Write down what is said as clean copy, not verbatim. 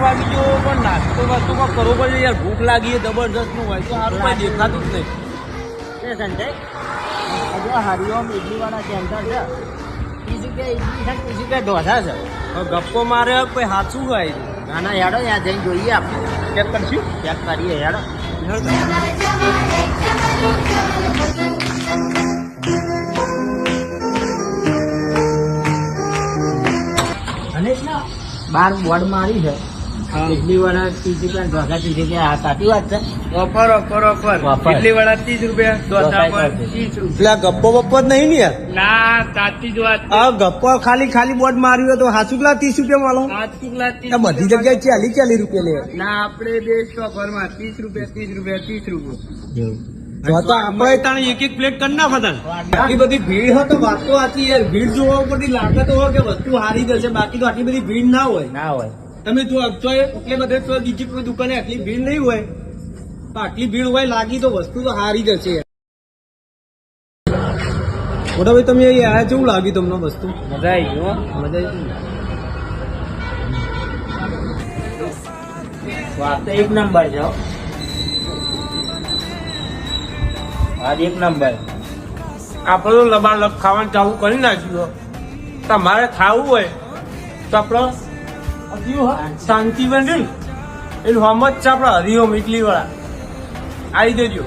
વાગી જો પણ નાસ્તો વાસ્તો પણ કરવો પડે યાર. ભૂખ લાગી જબરજસ્ત નું હોય તો સારું કઈ દેખાતું જ નહીં. સંજય હજુ હરિઓમ ઇડલીવાળા સેન્ટર છે. 30 રૂપિયા ઇડલી છે, 30 રૂપિયા ઢોસા છે. હવે ગપ્પો મારે કોઈ સાચું હોય. નાના હેડો ત્યાં જઈને જોઈએ આપણે. ચેક કરશું. ચેક કરીએ હેડો. બાર બોર્ડ મારી છે. ઇડલી વાળા 30 રૂપિયા ઢોસા 30 રૂપિયા. આ સાચી વાત છે. Offer offer offer. Offer. Idli વાળા 30 રૂપિયા, ઢોસા પર 30 રૂપિયા. એટલે ગપ્પો બપ્પો જ નહીં ને યાર. ના સાચી જ વાત આ ગપ્પો ખાલી બોર્ડ માર્યું હોય તો સાચું કેટલા 30 રૂપિયા માલો. આ બધી જગ્યાએ 40 રૂપિયા લે. ના આપણે બેસ્ટ ઓફર માં 30 રૂપિયા 30 રૂપિયા 30 રૂપિયા. તો આપણે તાણે એક એક પ્લેટ કરી નાખો તાણે. આટલી બધી ભીડ હોય તો વાત તો સાચી યાર. ભીડ જોવા ઉપરથી લાગે તો હોય કે વસ્તુ સારી જશે, બાકી તો આટલી બધી ભીડ ના હોય. ના હોય. તમે જો એટલે બધે તો બીજી કોઈ દુકાને આટલી ભીડ નહીં હોય, તો આટલી ભીડ હોય લાગી તો વસ્તુ તો સારી જ હશે. મોટા ભાઈ તમે અહીં આયા કેવું લાગ્યું તમને વસ્તુ? મજા આવી ગઈ હો. મજા આવી. વાત તો એક નંબર છે હો. વાત એક નંબર. આપણે તો લબાડ ખાવાનું ચાલુ કરી નાખ્યું. તમારે ખાવું હોય તો આપણે શાંતિ બને એનું હમ જ છે. આપણે હરિઓમ ઇડલી વાળા આવી જજો.